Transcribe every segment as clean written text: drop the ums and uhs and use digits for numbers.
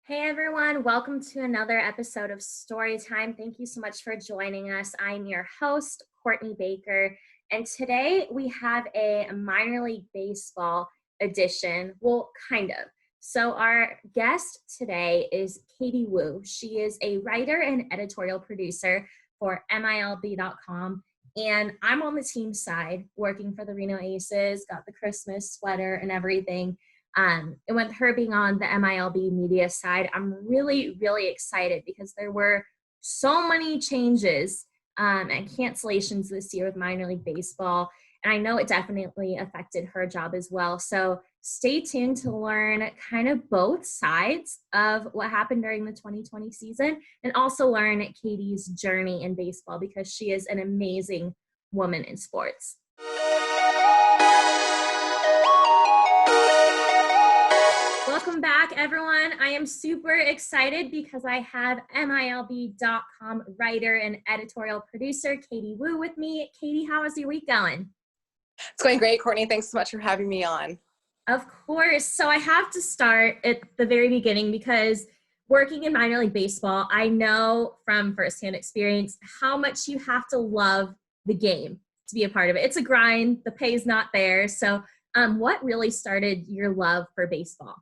Hey everyone, welcome to another episode of Storytime. Thank you so much for joining us. I'm your host, Courtney Baker, and today we have a minor league baseball edition. Well, kind of. So, our guest today is Katie Woo. She is a writer and editorial producer for MILB.com. And I'm on the team side working for the Reno Aces, got the Christmas sweater and everything. And with her being on the MILB media side, I'm really, really excited because there were so many changes and cancellations this year with minor league baseball. And I know it definitely affected her job as well. So stay tuned to learn kind of both sides of what happened during the 2020 season and also learn Katie's journey in baseball because she is an amazing woman in sports. Welcome back, everyone. I am super excited because I have MILB.com writer and editorial producer Katie Woo with me. Katie, how is your week going? It's going great, Courtney. Thanks so much for having me on. Of course. So I have to start at the very beginning because working in minor league baseball, I know from firsthand experience how much you have to love the game to be a part of it. It's a grind. The pay's not there. So what really started your love for baseball?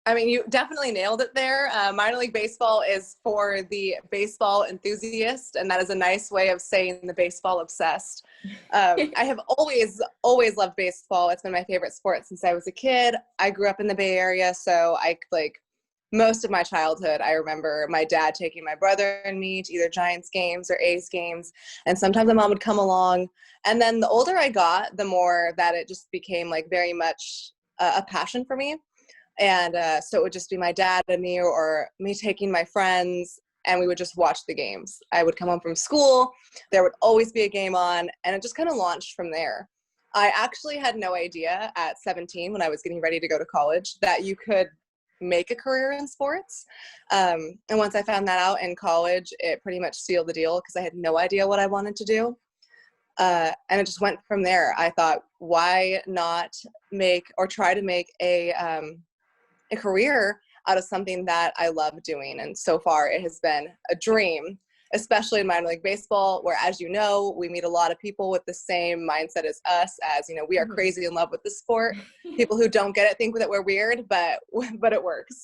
I mean, you definitely nailed it there. Minor league baseball is for the baseball enthusiast, and that is a nice way of saying the baseball obsessed. I have always loved baseball. It's been my favorite sport since I was a kid. I grew up in the Bay Area, so most of my childhood, I remember my dad taking my brother and me to either Giants games or A's games, and sometimes my mom would come along. And then the older I got, the more that it just became like very much a passion for me. And so it would just be my dad and me or me taking my friends, and we would just watch the games. I would come home from school. There would always be a game on, and it just kind of launched from there. I actually had no idea at 17 when I was getting ready to go to college that you could make a career in sports. And once I found that out in college, it pretty much sealed the deal because I had no idea what I wanted to do. And it just went from there. I thought, why not try to make a career out of something that I love doing. And so far it has been a dream, especially in minor league baseball, where, as you know, we meet a lot of people with the same mindset as us, as, you know, we are crazy in love with the sport. People who don't get it think that we're weird, but it works.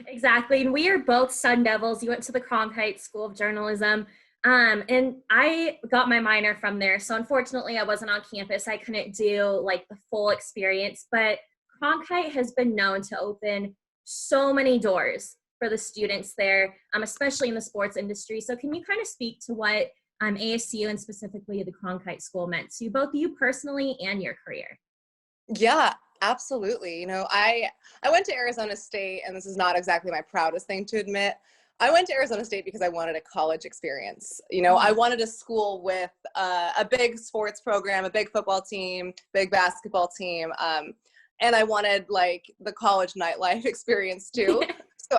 Exactly. And we are both Sun Devils. You went to the Cronkite School of Journalism. And I got my minor from there. So unfortunately I wasn't on campus. I couldn't do like the full experience, but Cronkite has been known to open so many doors for the students there, especially in the sports industry. So can you kind of speak to what ASU and specifically the Cronkite School meant to both you personally and your career? Yeah, absolutely. You know, I went to Arizona State, and this is not exactly my proudest thing to admit. I went to Arizona State because I wanted a college experience. You know, I wanted a school with a big sports program, a big football team, big basketball team. And I wanted like the college nightlife experience too. So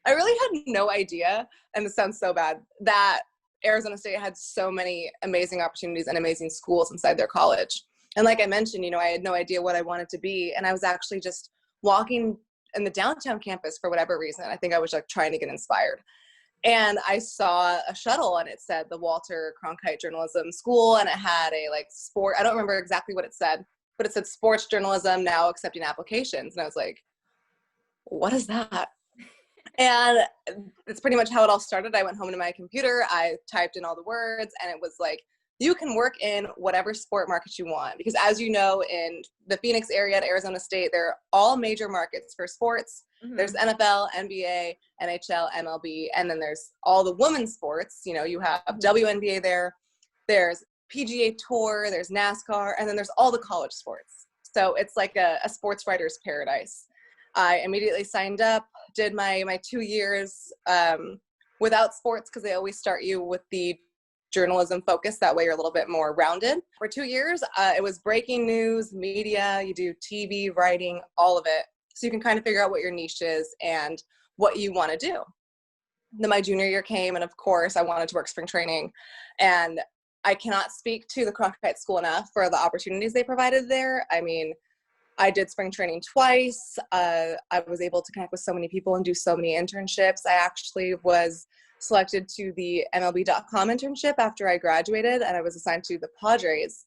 I really had no idea, and this sounds so bad, that Arizona State had so many amazing opportunities and amazing schools inside their college. And like I mentioned, you know, I had no idea what I wanted to be. And I was actually just walking in the downtown campus for whatever reason. I think I was like trying to get inspired. And I saw a shuttle, and it said the Walter Cronkite Journalism School, and it had a like sport, I don't remember exactly what it said, but it said sports journalism now accepting applications. And I was like, what is that? And it's pretty much how it all started. I went home to my computer, I typed in all the words, and it was like, you can work in whatever sport market you want. Because as you know, in the Phoenix area at Arizona State, they're all major markets for sports. Mm-hmm. There's NFL, NBA, NHL, MLB, and then there's all the women's sports. You know, you have WNBA there. There's PGA Tour, there's NASCAR, and then there's all the college sports. So it's like a sports writer's paradise. I immediately signed up, did my 2 years without sports because they always start you with the journalism focus. That way you're a little bit more rounded. For 2 years, it was breaking news, media, you do TV, writing, all of it. So you can kind of figure out what your niche is and what you want to do. Then my junior year came, and of course I wanted to work spring training. And I cannot speak to the Cronkite School enough for the opportunities they provided there. I mean, I did spring training twice. I was able to connect with so many people and do so many internships. I actually was selected to the MLB.com internship after I graduated, and I was assigned to the Padres.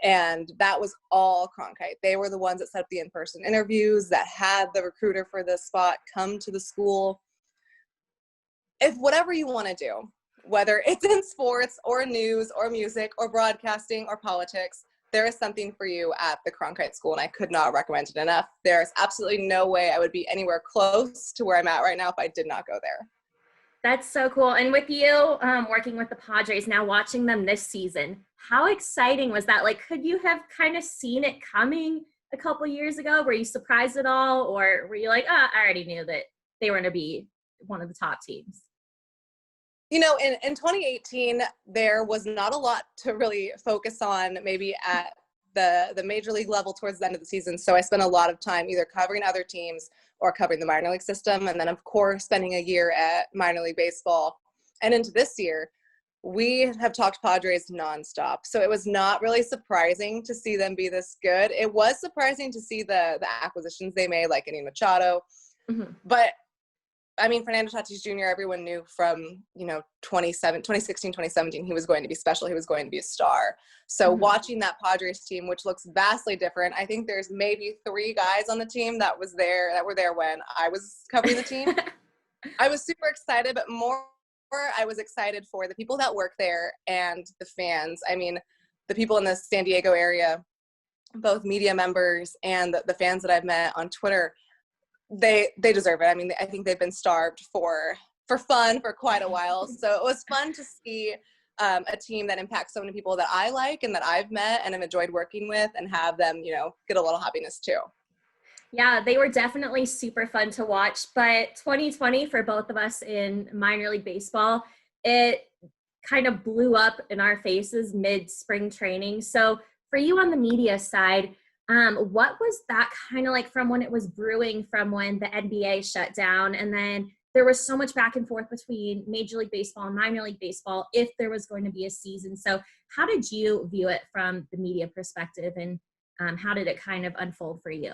And that was all Cronkite. They were the ones that set up the in-person interviews, that had the recruiter for the spot come to the school. If whatever you want to do, whether it's in sports or news or music or broadcasting or politics, there is something for you at the Cronkite School, and I could not recommend it enough. There's absolutely no way I would be anywhere close to where I'm at right now if I did not go there. That's so cool. And with you working with the Padres, now watching them this season, how exciting was that? Like, could you have kind of seen it coming a couple years ago? Were you surprised at all? Or were you like, oh, I already knew that they were going to be one of the top teams? You know, in 2018, there was not a lot to really focus on maybe at the major league level towards the end of the season. So I spent a lot of time either covering other teams or covering the minor league system. And then, of course, spending a year at minor league baseball. And into this year, we have talked Padres nonstop. So it was not really surprising to see them be this good. It was surprising to see the acquisitions they made, like Manny Machado. Mm-hmm. But I mean, Fernando Tatis Jr., everyone knew from, 2016, 2017, he was going to be special. He was going to be a star. So watching that Padres team, which looks vastly different, I think there's maybe 3 guys on the team that were there when I was covering the team. I was super excited, but more I was excited for the people that work there and the fans. I mean, the people in the San Diego area, both media members and the fans that I've met on Twitter, they deserve it. I mean, I think they've been starved for fun for quite a while. So it was fun to see a team that impacts so many people that I like and that I've met and have enjoyed working with, and have them, get a little happiness too. Yeah, they were definitely super fun to watch. But 2020 for both of us in minor league baseball, it kind of blew up in our faces mid spring training. So for you on the media side, what was that kind of like from when it was brewing, from when the NBA shut down, and then there was so much back and forth between Major League Baseball and minor league baseball if there was going to be a season. So how did you view it from the media perspective, and how did it kind of unfold for you?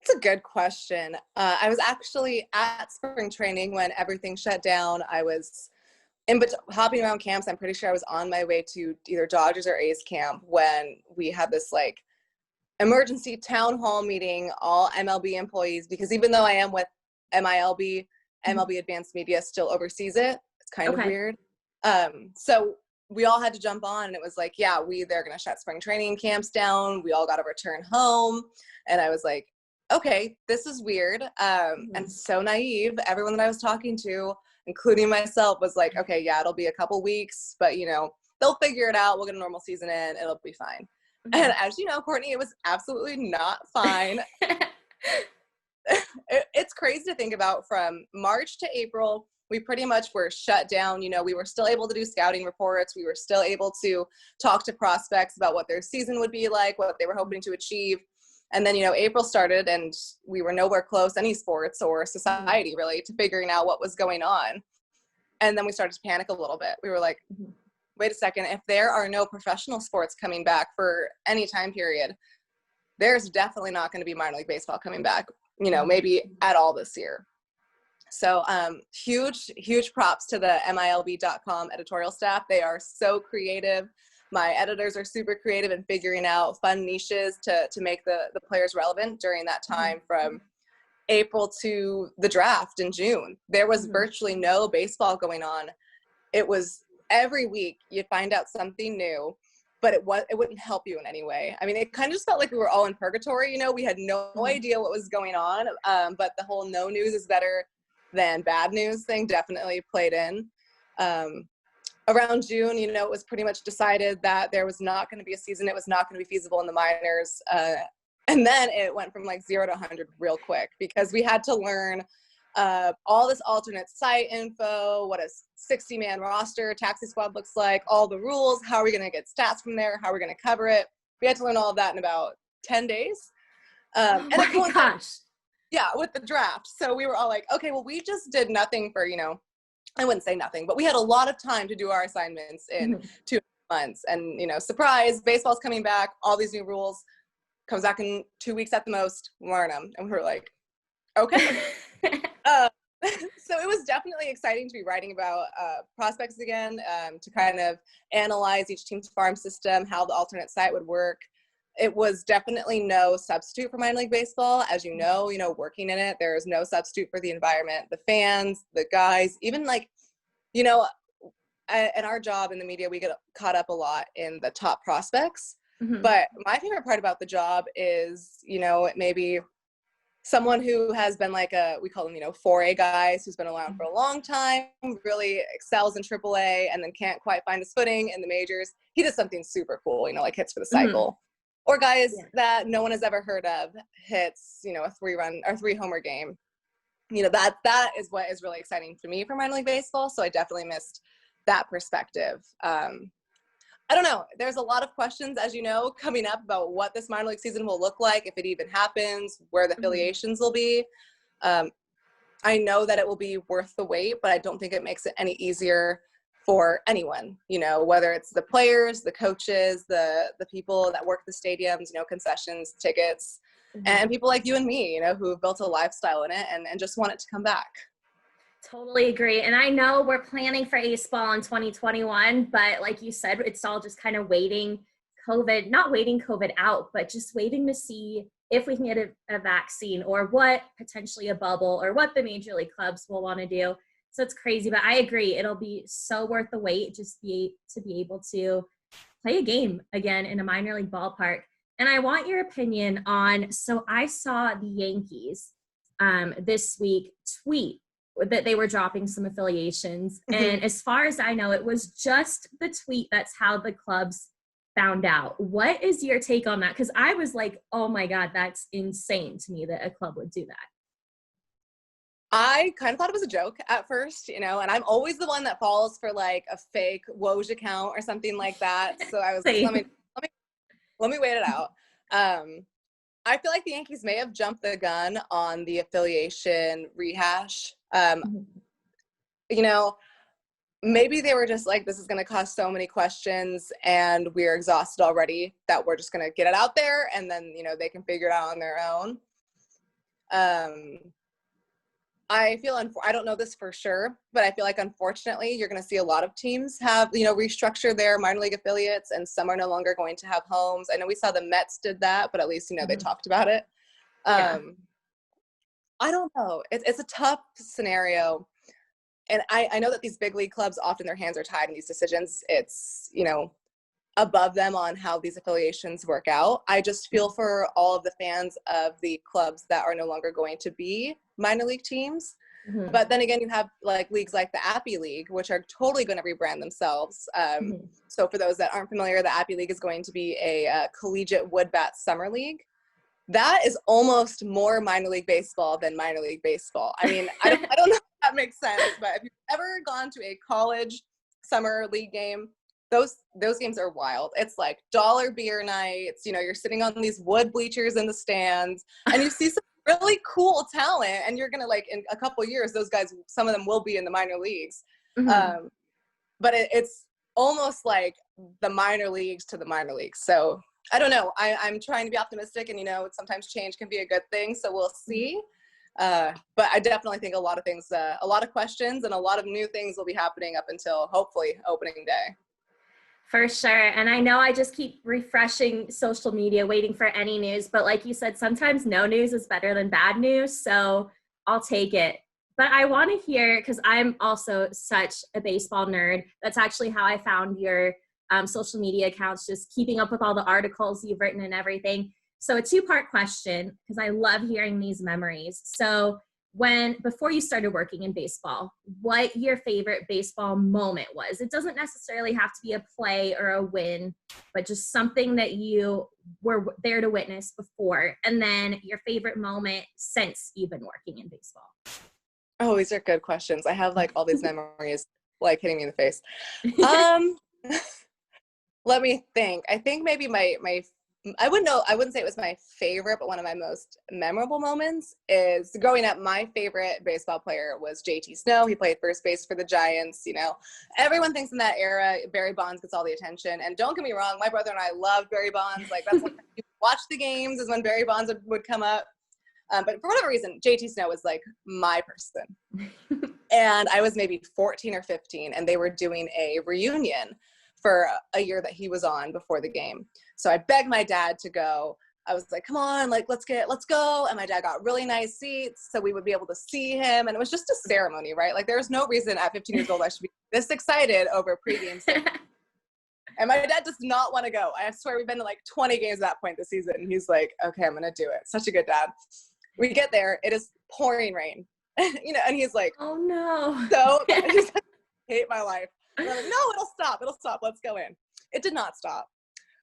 It's a good question. I was actually at spring training when everything shut down. I was hopping around camps. I'm pretty sure I was on my way to either Dodgers or A's camp when we had this emergency town hall meeting, all MLB employees, because even though I am with MILB, MLB Advanced Media still oversees it. It's kind of weird. So we all had to jump on, and it was like, yeah, they're going to shut spring training camps down. We all got to return home. And I was like, okay, this is weird. And so naive. Everyone that I was talking to, including myself, was like, okay, yeah, it'll be a couple weeks, but they'll figure it out. We'll get a normal season in. It'll be fine. And as you know, Courtney, it was absolutely not fine. It's crazy to think about. From March to April, we pretty much were shut down. We were still able to do scouting reports. We were still able to talk to prospects about what their season would be like, what they were hoping to achieve. And then, April started, and we were nowhere close, any sports or society really, to figuring out what was going on. And then we started to panic a little bit. We were like, wait a second, if there are no professional sports coming back for any time period, there's definitely not going to be minor league baseball coming back, maybe at all this year. So huge props to the MILB.com editorial staff. They are so creative. My editors are super creative in figuring out fun niches to make the players relevant during that time from April to the draft in June. There was virtually no baseball going on. It was every week you'd find out something new, but it wouldn't help you in any way. I mean, it kind of just felt like we were all in purgatory. We had no idea what was going on, but the whole no news is better than bad news thing definitely played in. Around June, it was pretty much decided that there was not going to be a season. It was not going to be feasible in the minors. And then it went from 0 to 100 real quick, because we had to learn all this alternate site info, what a 60-man roster taxi squad looks like, all the rules, how are we going to get stats from there, how are we going to cover it. We had to learn all of that in about 10 days. Oh my gosh. Yeah, with the draft. So we were all like, okay, well, we just did nothing for, I wouldn't say nothing, but we had a lot of time to do our assignments in 2 months. And, surprise, baseball's coming back, all these new rules. comes back in 2 weeks at the most, learn them. And we were like, okay. uh, so it was definitely exciting to be writing about prospects again, to kind of analyze each team's farm system, how the alternate site would work. It was definitely no substitute for minor league baseball. As you know, working in it, there is no substitute for the environment, the fans, the guys, even like, in our job in the media, we get caught up a lot in the top prospects. Mm-hmm. But my favorite part about the job is, maybe someone who has been like we call them, 4A guys, who's been around for a long time, really excels in AAA, and then can't quite find his footing in the majors. He does something super cool, like hits for the cycle. Mm-hmm. Or guys that no one has ever heard of hits, a 3-run or 3-homer game. That is what is really exciting to me for minor league baseball. So I definitely missed that perspective. I don't know. There's a lot of questions, as you know, coming up about what this minor league season will look like, if it even happens, where the affiliations will be. I know that it will be worth the wait, but I don't think it makes it any easier for anyone, whether it's the players, the coaches, the people that work the stadiums, concessions, tickets, and people like you and me, who have built a lifestyle in it and just want it to come back. Totally agree. And I know we're planning for Ace Ball in 2021, but like you said, it's all just kind of not waiting COVID out, but just waiting to see if we can get a vaccine, or what potentially a bubble, or what the major league clubs will want to do. So it's crazy, but I agree. It'll be so worth the wait to be able to play a game again in a minor league ballpark. And I want your opinion on, so I saw the Yankees this week tweet that they were dropping some affiliations. Mm-hmm. And as far as I know, it was just the tweet. That's how the clubs found out. What is your take on that? Because I was like, oh my God, that's insane to me that a club would do that. I kind of thought it was a joke at first, and I'm always the one that falls for like a fake Woj account or something like that. So I was like, let me wait it out. I feel like the Yankees may have jumped the gun on the affiliation rehash. Maybe they were just like, this is going to cause so many questions and we're exhausted already that we're just going to get it out there, and then, they can figure it out on their own. I don't know this for sure, but I feel like unfortunately you're going to see a lot of teams have, restructure their minor league affiliates, and some are no longer going to have homes. I know we saw the Mets did that, but at least, they talked about it. I don't know. It's a tough scenario. And I know that these big league clubs, often their hands are tied in these decisions. It's, above them on how these affiliations work out. I just feel for all of the fans of the clubs that are no longer going to be minor league teams. Mm-hmm. But then again, you have like leagues like the Appy League, which are totally going to rebrand themselves. So for those that aren't familiar, the Appy League is going to be a collegiate wood bat summer league. That is almost more minor league baseball than minor league baseball. I mean, I don't know if that makes sense, but if you've ever gone to a college summer league game, those games are wild. It's like dollar beer nights, you're sitting on these wood bleachers in the stands, and you see some really cool talent, and you're going to, like, in a couple of years, those guys, some of them will be in the minor leagues. Mm-hmm. But it's almost like the minor leagues to the minor leagues. So I don't know. I'm trying to be optimistic, and, sometimes change can be a good thing. So we'll see. But I definitely think a lot of things, a lot of questions and a lot of new things will be happening up until hopefully opening day. For sure. And I know I just keep refreshing social media, waiting for any news. But like you said, sometimes no news is better than bad news. So I'll take it. But I want to hear, because I'm also such a baseball nerd. That's actually how I found your social media accounts, just keeping up with all the articles you've written and everything. So a 2-part question, because I love hearing these memories. So before you started working in baseball, what your favorite baseball moment was? It doesn't necessarily have to be a play or a win, but just something that you were there to witness before. And then your favorite moment since you've been working in baseball. Oh, these are good questions. I have like all these memories like hitting me in the face. Let me think. I think maybe I wouldn't say it was my favorite, but one of my most memorable moments is growing up. My favorite baseball player was JT Snow. He played first base for the Giants. Everyone thinks in that era, Barry Bonds gets all the attention. And don't get me wrong, my brother and I love Barry Bonds. Like, that's like watch the games is when Barry Bonds would come up. But for whatever reason, JT Snow was like my person. And I was maybe 14 or 15, and they were doing a reunion for a year that he was on before the game. So I begged my dad to go. I was like, come on, like, let's go. And my dad got really nice seats so we would be able to see him. And it was just a ceremony, right? Like, there's no reason at 15 years old I should be this excited over pregame. And my dad does not want to go. I swear we've been to like 20 games at that point this season. And he's like, okay, I'm going to do it. Such a good dad. We get there. It is pouring rain, and he's like, oh no. So he's like, I hate my life. And I'm like, no, it'll stop. Let's go in. It did not stop.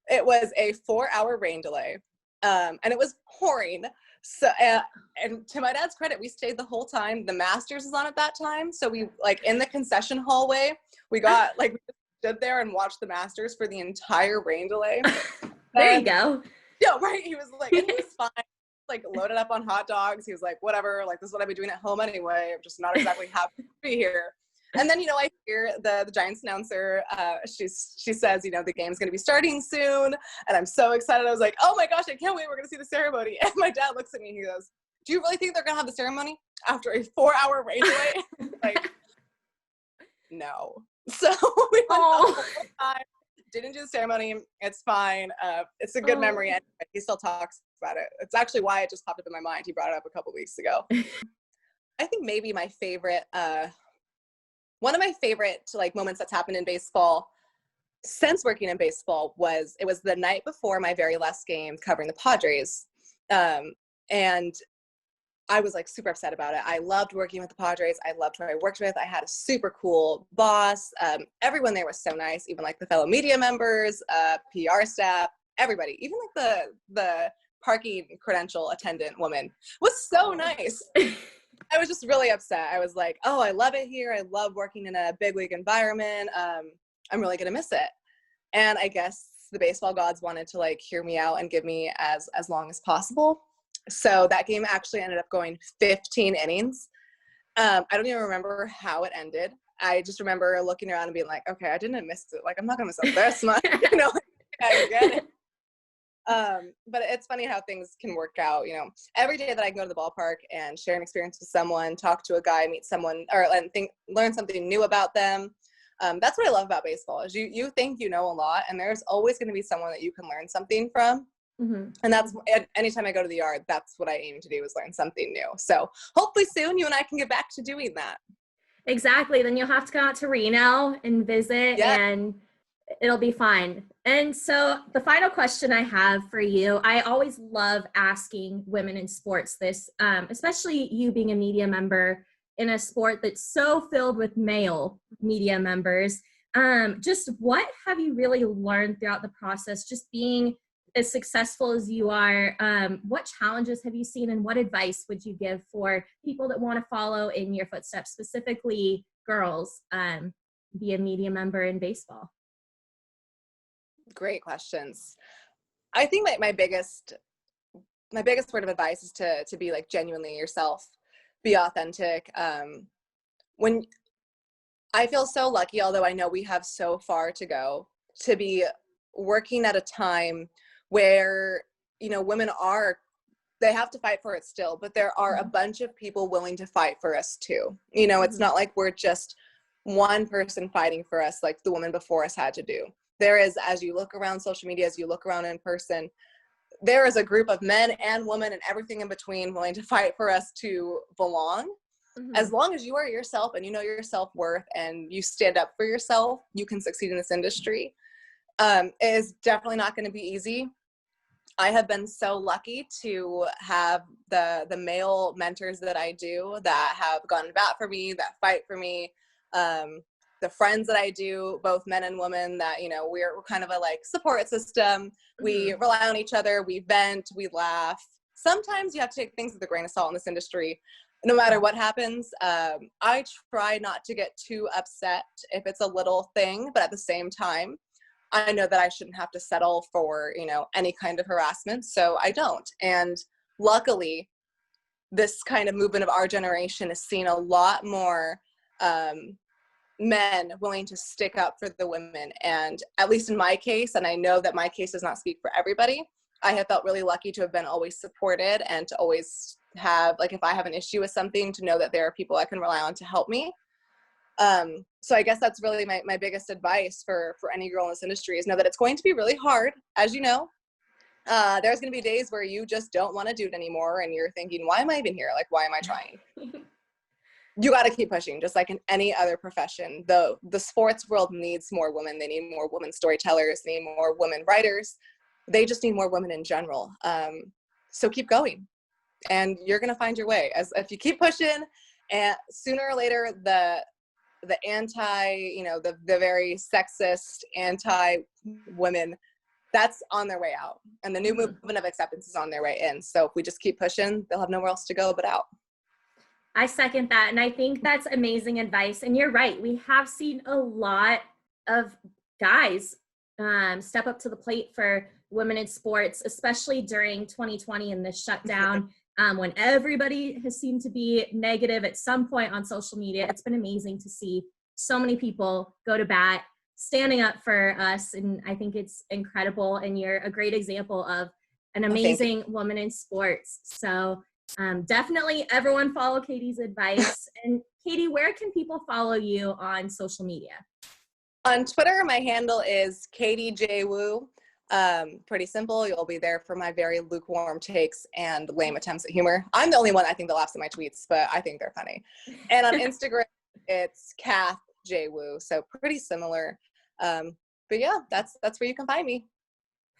It was a 4-hour rain delay. And it was pouring. So, and to my dad's credit, we stayed the whole time. The Masters was on at that time. So we, like, in the concession hallway, we got, like, we stood there and watched the Masters for the entire rain delay. There you go. Yeah, right. He was like, it was fine. Like, loaded up on hot dogs. He was like, whatever, like, this is what I've been doing at home anyway. I'm just not exactly happy to be here. And then, I hear the Giants announcer, she says, the game's going to be starting soon. And I'm so excited. I was like, oh my gosh, I can't wait. We're going to see the ceremony. And my dad looks at me and he goes, do you really think they're going to have the ceremony after a 4-hour rain delay? Like, no. So we went the whole time, didn't do the ceremony. It's fine. It's a good memory. Anyway. He still talks about it. It's actually why it just popped up in my mind. He brought it up a couple weeks ago. I think maybe my favorite, one of my favorite like moments that's happened in baseball since working in baseball was the night before my very last game covering the Padres. And I was like super upset about it. I loved working with the Padres. I loved who I worked with. I had a super cool boss. Everyone there was so nice, even like the fellow media members, PR staff, everybody, even like the parking credential attendant woman was so nice. I was just really upset. I was like, oh, I love it here. I love working in a big league environment. I'm really going to miss it. And I guess the baseball gods wanted to like hear me out and give me as long as possible. So that game actually ended up going 15 innings. I don't even remember how it ended. I just remember looking around and being like, okay, I didn't miss it. Like, I'm not going to miss it this much. I get it. But it's funny how things can work out, every day that I can go to the ballpark and share an experience with someone, talk to a guy, meet someone, or learn something new about them. That's what I love about baseball is you think you know a lot, and there's always going to be someone that you can learn something from. Mm-hmm. And that's anytime I go to the yard, that's what I aim to do is learn something new. So hopefully soon you and I can get back to doing that. Exactly. Then you'll have to go out to Reno and visit, and it'll be fun. And so the final question I have for you, I always love asking women in sports this, especially you being a media member in a sport that's so filled with male media members. Just what have you really learned throughout the process, just being as successful as you are? What challenges have you seen, and what advice would you give for people that want to follow in your footsteps, specifically girls, be a media member in baseball? Great questions. I think my biggest word of advice is to be like genuinely yourself, be authentic. When I feel so lucky, although I know we have so far to go, to be working at a time where, women they have to fight for it still, but there are a bunch of people willing to fight for us too. It's not like we're just one person fighting for us like the woman before us had to do. There is, as you look around social media, as you look around in person, there is a group of men and women and everything in between willing to fight for us to belong. Mm-hmm. As long as you are yourself and you know your self-worth and you stand up for yourself, you can succeed in this industry. It is definitely not going to be easy. I have been so lucky to have the male mentors that I do that have gone to bat for me, that fight for me. The friends that I do, both men and women, that, we're kind of a like support system. We rely on each other. We vent, we laugh. Sometimes you have to take things with a grain of salt in this industry, no matter what happens. I try not to get too upset if it's a little thing, but at the same time, I know that I shouldn't have to settle for, any kind of harassment. So I don't. And luckily, this kind of movement of our generation has seen a lot more men willing to stick up for the women. And at least in my case, and I know that my case does not speak for everybody, I have felt really lucky to have been always supported and to always have, like, if I have an issue with something, to know that there are people I can rely on to help me. So I guess that's really my biggest advice for any girl in this industry, is know that it's going to be really hard. As you know, there's going to be days where you just don't want to do it anymore. And you're thinking, why am I even here? Like, why am I trying? You got to keep pushing, just like in any other profession. The sports world needs more women. They need more women storytellers. They need more women writers. They just need more women in general. So keep going, and you're going to find your way. As if you keep pushing, and sooner or later, the anti, the very sexist anti-women, that's on their way out. And the new movement of acceptance is on their way in. So if we just keep pushing, they'll have nowhere else to go but out. I second that. And I think that's amazing advice. And you're right. We have seen a lot of guys step up to the plate for women in sports, especially during 2020 and this shutdown, when everybody has seemed to be negative at some point on social media. It's been amazing to see so many people go to bat, standing up for us. And I think it's incredible. And you're a great example of an amazing woman in sports. So definitely everyone follow Katie's advice. And Katie, where can people follow you on social media? On Twitter, my handle is Katie J. Wu. Pretty simple. You'll be there for my very lukewarm takes and lame attempts at humor. I'm the only one I think that laughs at my tweets, but I think they're funny. And on Instagram, it's Kath J. Wu. So pretty similar. But yeah, that's where you can find me.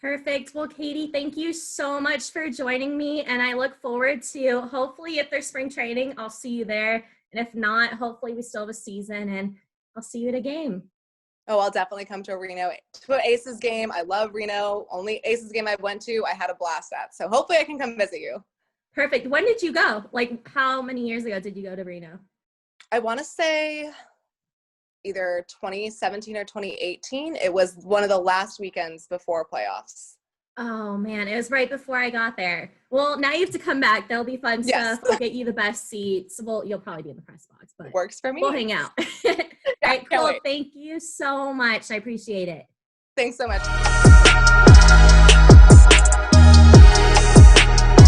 Perfect. Well, Katie, thank you so much for joining me. And I look forward to, hopefully if there's spring training, I'll see you there. And if not, hopefully we still have a season and I'll see you at a game. Oh, I'll definitely come to a Reno Aces game. I love Reno. Only Aces game I went to, I had a blast at. So hopefully I can come visit you. Perfect. When did you go? Like, how many years ago did you go to Reno? I want to say either 2017 or 2018. It was one of the last weekends before playoffs. Oh man, it was right before I got there. Well, now you have to come back. There'll be fun stuff. I'll get you the best seats. Well, you'll probably be in the press box, but works for me. We'll hang out. All right, cool. Thank you so much. I appreciate it. Thanks so much.